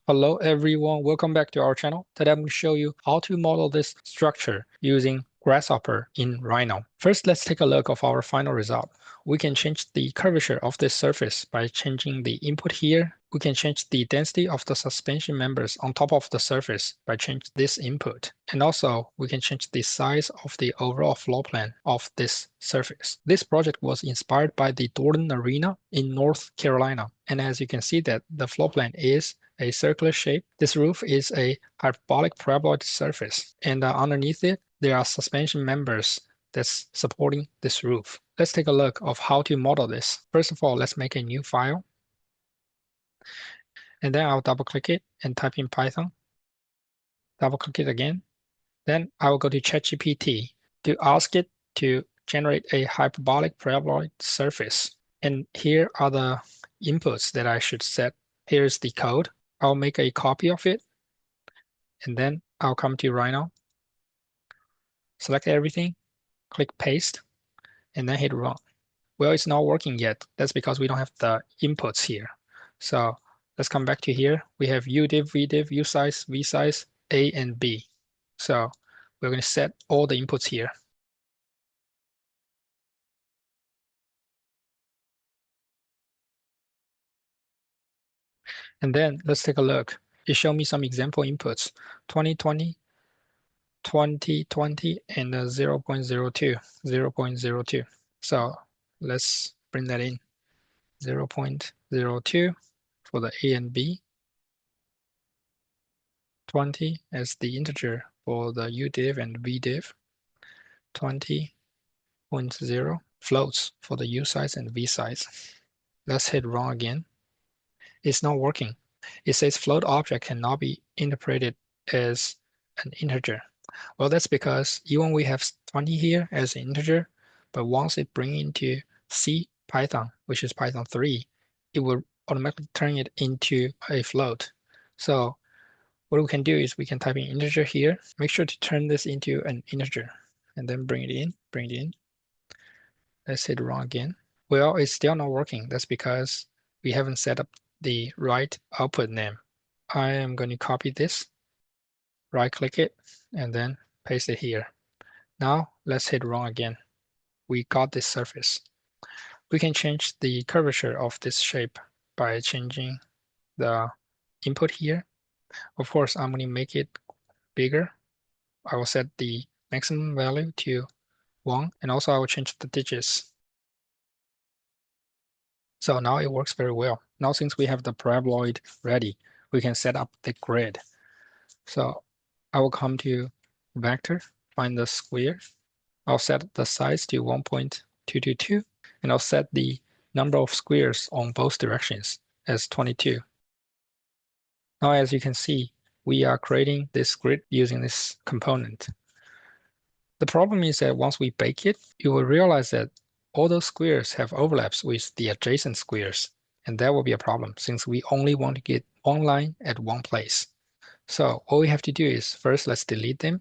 Hello everyone, welcome back to our channel. Today I'm going to show you how to model this structure using Grasshopper in Rhino. First, let's take a look of our final result. We can change the curvature of this surface by changing the input here. We can change the density of the suspension members on top of the surface by changing this input. And also, we can change the size of the overall floor plan of this surface. This project was inspired by the Dorton Arena in North Carolina. And as you can see that the floor plan is a circular shape. This roof is a hyperbolic paraboloid surface, and underneath it, there are suspension members that's supporting this roof. Let's take a look of how to model this. First of all, let's make a new file, and then I'll double click it and type in Python. Double click it again. Then I will go to ChatGPT to ask it to generate a hyperbolic paraboloid surface. And here are the inputs that I should set. Here's the code. I'll make a copy of it, and then I'll come to Rhino, select everything, click paste, and then hit run. Well, it's not working yet. That's because we don't have the inputs here. So let's come back to here. We have udiv, vdiv, usize, vsize, a, and b. So we're going to set all the inputs here. And then let's take a look. It showed me some example inputs, 2020, 2020, and 0.02, 0.02. So let's bring that in. 0.02 for the A and B. 20 as the integer for the udiv and vdiv. 20.0 floats for the usize and vsize. Let's hit run again. It's not working. It says float object cannot be interpreted as an integer. Well, that's because even we have 20 here as an integer, but once it brings into C Python, which is Python 3, it will automatically turn it into a float. So what we can do is we can type in integer here. Make sure to turn this into an integer and then bring it in, bring it in. Let's hit run again. Well, it's still not working. That's because we haven't set up the right output name. I am going to copy this, right click it, and then paste it here. Now let's hit run again. We got this surface. We can change the curvature of this shape by changing the input here. Of course, I'm going to make it bigger. I will set the maximum value to 1, and also I will change the digits. So now it works very well. Now since we have the paraboloid ready, we can set up the grid. So I will come to vector, find the square. I'll set the size to 1.222, and I'll set the number of squares on both directions as 22. Now, as you can see, we are creating this grid using this component. The problem is that once we bake it, you will realize that all those squares have overlaps with the adjacent squares, and that will be a problem since we only want to get one line at one place. So all we have to do is first let's delete them,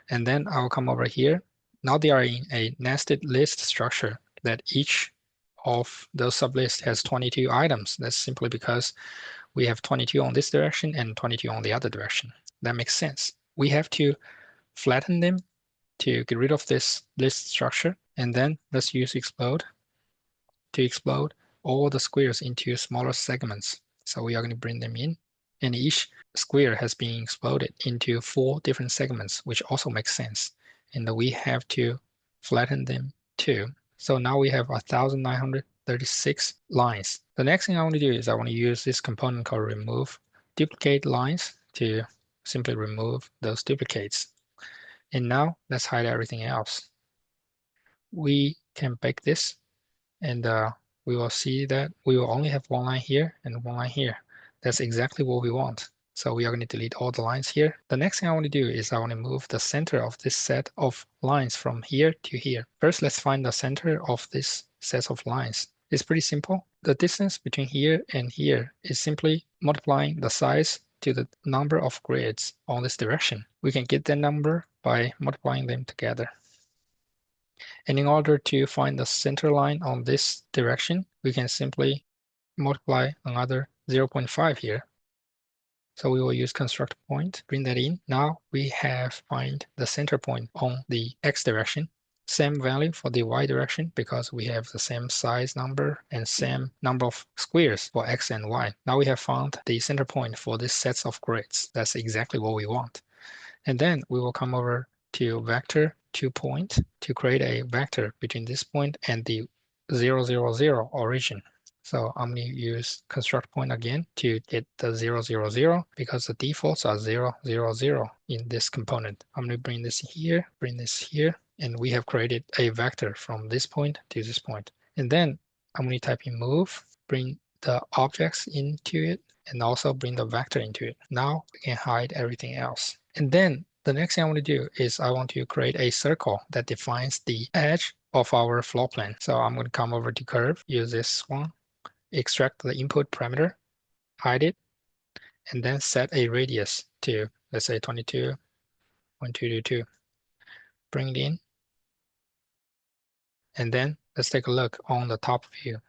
and then I'll come over here. Now they are in a nested list structure that each of those sublists has 22 items. That's simply because we have 22 on this direction and 22 on the other direction. That makes sense. We have to flatten them to get rid of this list structure, and then let's use explode to explode all the squares into smaller segments. So we are going to bring them in, and each square has been exploded into 4 different segments, which also makes sense. And we have to flatten them too. So now we have 1,936 lines. The next thing I want to do is I want to use this component called remove duplicate lines to simply remove those duplicates. And now let's hide everything else. We can bake this, and we will see that we will only have one line here and one line here. That's exactly what we want. So we are going to delete all the lines here. The next thing I want to do is I want to move the center of this set of lines from here to here. First, let's find the center of this set of lines. It's pretty simple. The distance between here and here is simply multiplying the size to the number of grids on this direction. We can get that number by multiplying them together. And in order to find the center line on this direction, we can simply multiply another 0.5 here. So we will use construct point, bring that in. Now we have find the center point on the X direction. Same value for the Y direction because we have the same size number and same number of squares for X and Y. Now we have found the center point for this sets of grids. That's exactly what we want. And then we will come over to vector to point to create a vector between this point and the 0, 0, 0 origin. So I'm going to use construct point again to get the 0, 0, 0 because the defaults are 0, 0, 0 in this component. I'm going to bring this here, and we have created a vector from this point to this point. And then I'm going to type in move, bring the objects into it, and also bring the vector into it. Now we can hide everything else. And then the next thing I want to do is I want to create a circle that defines the edge of our floor plan. So I'm going to come over to curve, use this one, extract the input parameter, hide it, and then set a radius to, let's say 22.222. Bring it in. And then let's take a look on the top view.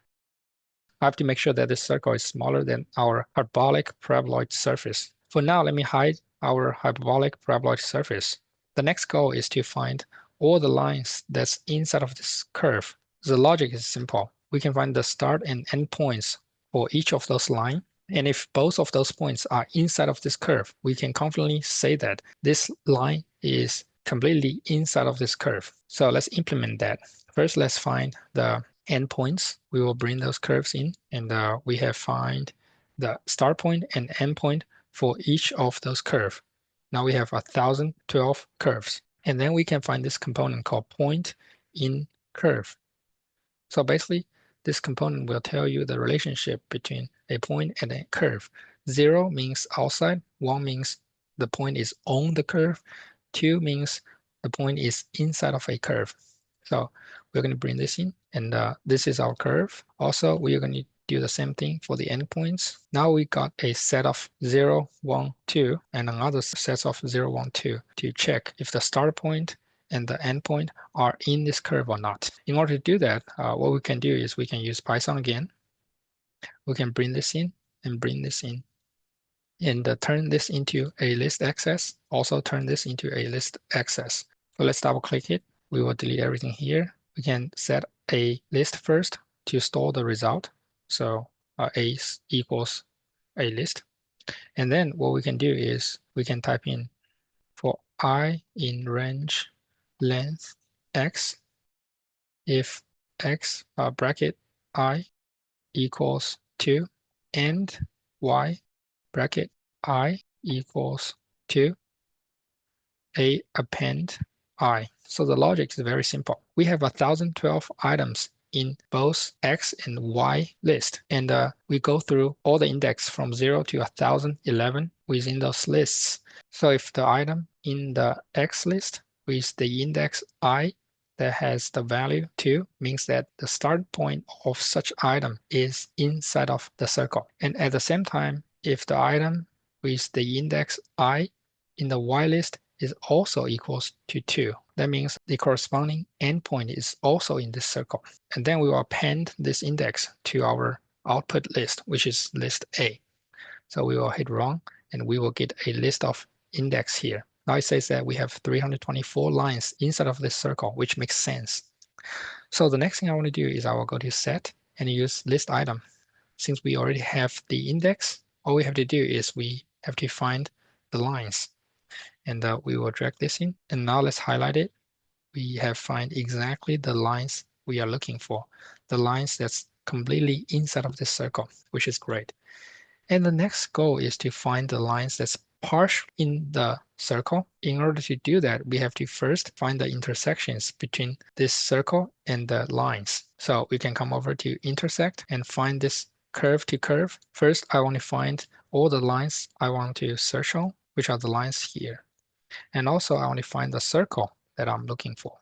I have to make sure that this circle is smaller than our hyperbolic paraboloid surface. For now, let me hide our hyperbolic paraboloid surface. The next goal is to find all the lines that's inside of this curve. The logic is simple. We can find the start and end points for each of those lines. And if both of those points are inside of this curve, we can confidently say that this line is completely inside of this curve. So let's implement that. First, let's find the endpoints. We will bring those curves in, and we have find the start point and end point for each of those curves. Now we have 1012 curves. And then we can find this component called point in curve. So basically, this component will tell you the relationship between a point and a curve. 0 means outside, 1 means the point is on the curve, 2 means the point is inside of a curve. So we're going to bring this in, and this is our curve. Also, we are going to do the same thing for the endpoints. Now we got a set of 0, 1, 2, and another set of 0, 1, 2 to check if the start point and the endpoint are in this curve or not. In order to do that, what we can do is we can use Python again. We can bring this in and bring this in, and turn this into a list access. Also turn this into a list access. So let's double click it. We will delete everything here. We can set a list first to store the result. So A equals a list. And then what we can do is we can type in for I in range length X, if X bracket I equals 2 and Y bracket I equals 2, A append I. So the logic is very simple. We have 1012 items in both X and Y list. And we go through all the index from 0 to 1011 within those lists. So if the item in the X list with the index I that has the value 2 means that the start point of such item is inside of the circle. And at the same time, if the item with the index I in the Y list is also equals to 2. That means the corresponding endpoint is also in this circle. And then we will append this index to our output list, which is list A. So we will hit run, and we will get a list of index here. Now it says that we have 324 lines inside of this circle, which makes sense. So the next thing I want to do is I will go to set and use list item. Since we already have the index, all we have to do is we have to find the lines. And we will drag this in. And now let's highlight it. We have find exactly the lines we are looking for. The lines that's completely inside of this circle, which is great. And the next goal is to find the lines that's partial in the circle. In order to do that, we have to first find the intersections between this circle and the lines. So we can come over to intersect and find this curve to curve. First, I want to find all the lines I want to search on, which are the lines here. And also I want to find the circle that I'm looking for,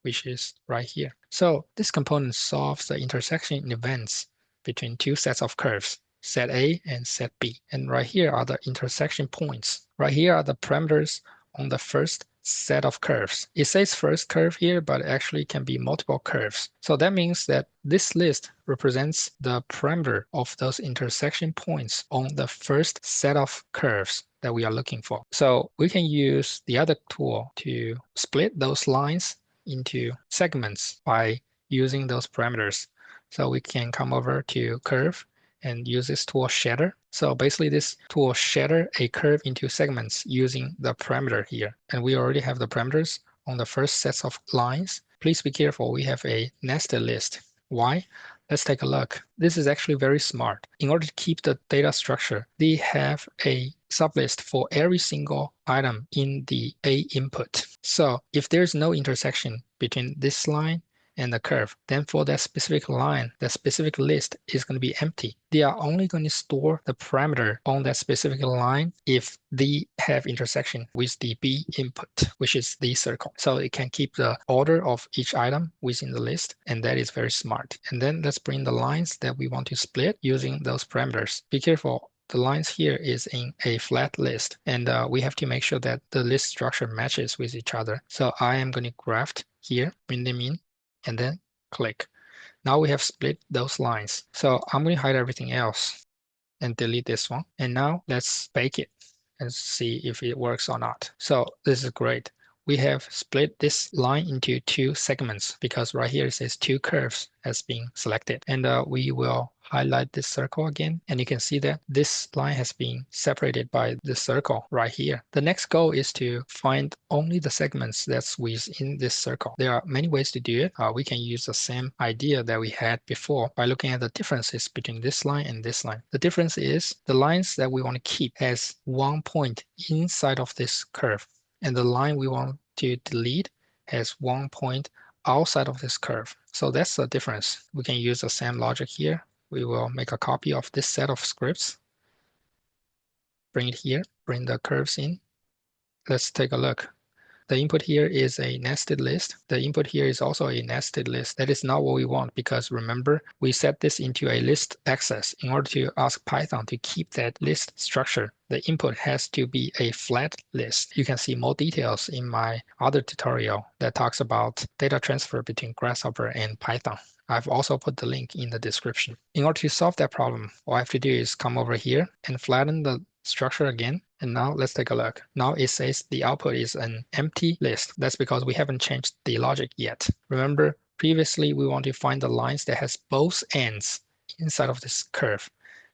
which is right here. So this component solves the intersection events between two sets of curves, set A and set B. And right here are the intersection points. Right here are the parameters on the first set of curves. It says first curve here, but actually can be multiple curves. So that means that this list represents the parameter of those intersection points on the first set of curves that we are looking for. So we can use the other tool to split those lines into segments by using those parameters. So we can come over to curve and use this tool shader. So basically this tool shader a curve into segments using the parameter here. And we already have the parameters on the first sets of lines. Please be careful, we have a nested list. Why? Let's take a look. This is actually very smart. In order to keep the data structure, they have a sublist for every single item in the A input. So if there's no intersection between this line and the curve, then for that specific line, that specific list is going to be empty. They are only going to store the parameter on that specific line if they have intersection with the B input, which is the circle. So it can keep the order of each item within the list, and that is very smart. And then let's bring the lines that we want to split using those parameters. Be careful. The lines here is in a flat list, and we have to make sure that the list structure matches with each other. So I am going to graft here, bring them in, and then click. Now we have split those lines. So I'm going to hide everything else and delete this one. And now let's bake it and see if it works or not. So this is great. We have split this line into two segments because right here it says two curves has been selected. And we will highlight this circle again, and you can see that this line has been separated by the circle right here. The next goal is to find only the segments that's within this circle. There are many ways to do it. We can use the same idea that we had before by looking at the differences between this line and this line. The difference is the lines that we want to keep has one point inside of this curve, and the line we want to delete has one point outside of this curve. So that's the difference. We can use the same logic here. We will make a copy of this set of scripts, bring it here, bring the curves in. Let's take a look. The input here is a nested list. The input here is also a nested list. That is not what we want because remember, we set this into a list access. In order to ask Python to keep that list structure, the input has to be a flat list. You can see more details in my other tutorial that talks about data transfer between Grasshopper and Python. I've also put the link in the description. In order to solve that problem, all I have to do is come over here and flatten the structure again. And now let's take a look. Now it says the output is an empty list. That's because we haven't changed the logic yet. Remember, previously we want to find the lines that has both ends inside of this curve.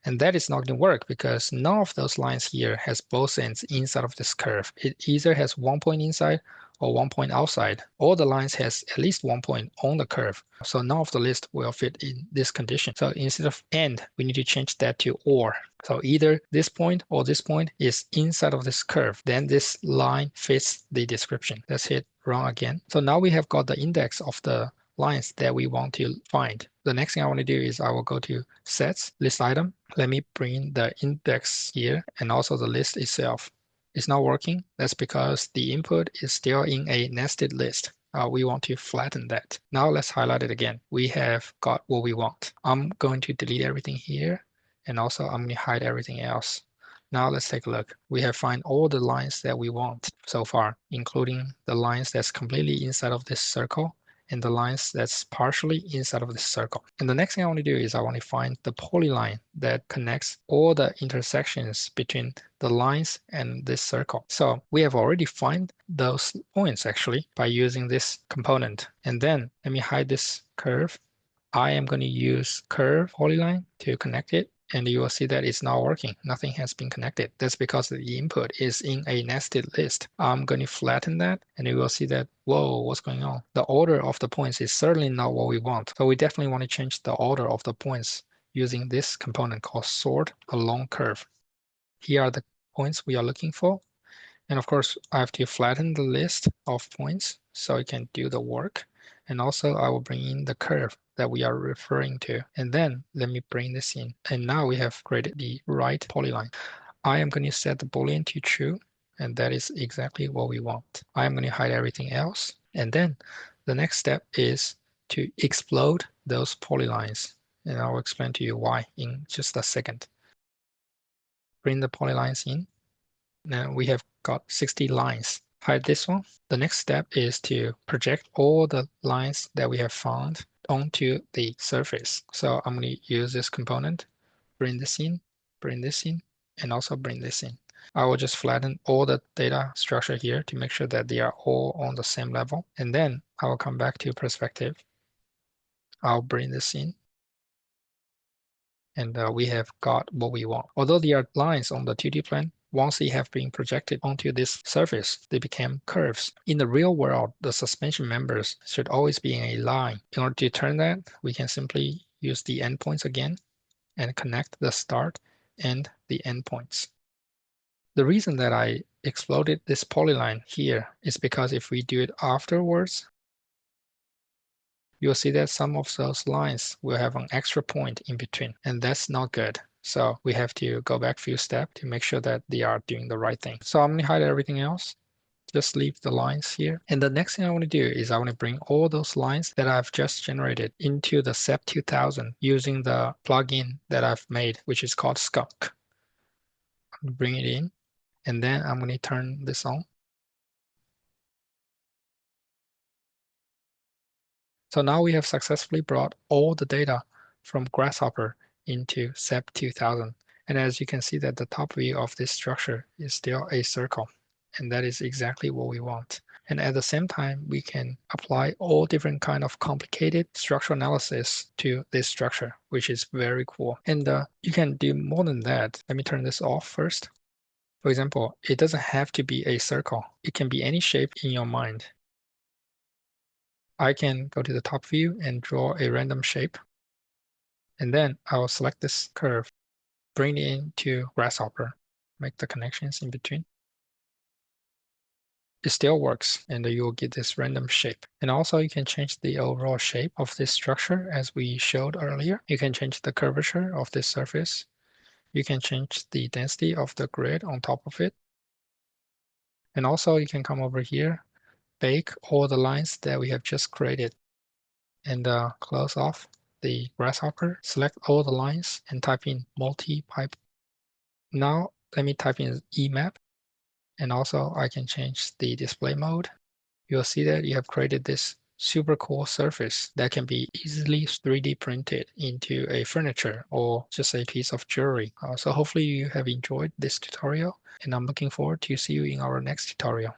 And that is not going to work because none of those lines here has both ends inside of this curve. It either has one point inside or one point outside. All the lines has at least one point on the curve. So none of the list will fit in this condition. So instead of and, we need to change that to or. So either this point or this point is inside of this curve. Then this line fits the description. Let's hit run again. So now we have got the index of the lines that we want to find. The next thing I want to do is I will go to sets, list item. Let me bring the index here and also the list itself. It's not working. That's because the input is still in a nested list. We want to flatten that. Now let's highlight it again. We have got what we want. I'm going to delete everything here, and also I'm going to hide everything else. Now let's take a look. We have found all the lines that we want so far, including the lines that's completely inside of this circle and the lines that's partially inside of this circle. And the next thing I want to do is I want to find the polyline that connects all the intersections between the lines and this circle. So we have already found those points actually by using this component. And then let me hide this curve. I am going to use curve polyline to connect it. And you will see that it's not working. Nothing has been connected. That's because the input is in a nested list. I'm going to flatten that, and you will see that, whoa, what's going on? The order of the points is certainly not what we want. So we definitely want to change the order of the points using this component called sort along curve. Here are the points we are looking for. And of course, I have to flatten the list of points so it can do the work. And also I will bring in the curve that we are referring to. And then let me bring this in. And now we have created the right polyline. I am going to set the Boolean to true, and that is exactly what we want. I am going to hide everything else. And then the next step is to explode those polylines. And I will explain to you why in just a second. Bring the polylines in. Now we have got 60 lines. hide this one. The next step is to project all the lines that we have found onto the surface. So I'm going to use this component, bring this in, and also bring this in. I will just flatten all the data structure here to make sure that they are all on the same level. And then I will come back to perspective. I'll bring this in. And we have got what we want. Although there are lines on the 2D plane, once they have been projected onto this surface, they become curves. In the real world, the suspension members should always be in a line. In order to turn that, we can simply use the endpoints again and connect the start and the endpoints. The reason that I exploded this polyline here is because if we do it afterwards, you'll see that some of those lines will have an extra point in between, and that's not good. So we have to go back a few steps to make sure that they are doing the right thing. So I'm going to hide everything else. Just leave the lines here. And the next thing I want to do is I want to bring all those lines that I've just generated into the SAP2000 using the plugin that I've made, which is called Skunk. I'm going to bring it in, and then I'm going to turn this on. So now we have successfully brought all the data from Grasshopper into SAP2000. And as you can see that the top view of this structure is still a circle. And that is exactly what we want. And at the same time, we can apply all different kind of complicated structural analysis to this structure, which is very cool. And you can do more than that. Let me turn this off first. For example, it doesn't have to be a circle. It can be any shape in your mind. I can go to the top view and draw a random shape. And then I will select this curve, bring it into Grasshopper, make the connections in between. It still works, and you will get this random shape. And also you can change the overall shape of this structure as we showed earlier. You can change the curvature of this surface. You can change the density of the grid on top of it. And also you can come over here, bake all the lines that we have just created, and close off the Grasshopper, select all the lines and type in multi-pipe. Now let me type in EMAP, and also I can change the display mode. You'll see that you have created this super cool surface that can be easily 3D printed into a furniture or just a piece of jewelry. So hopefully you have enjoyed this tutorial, and I'm looking forward to see you in our next tutorial.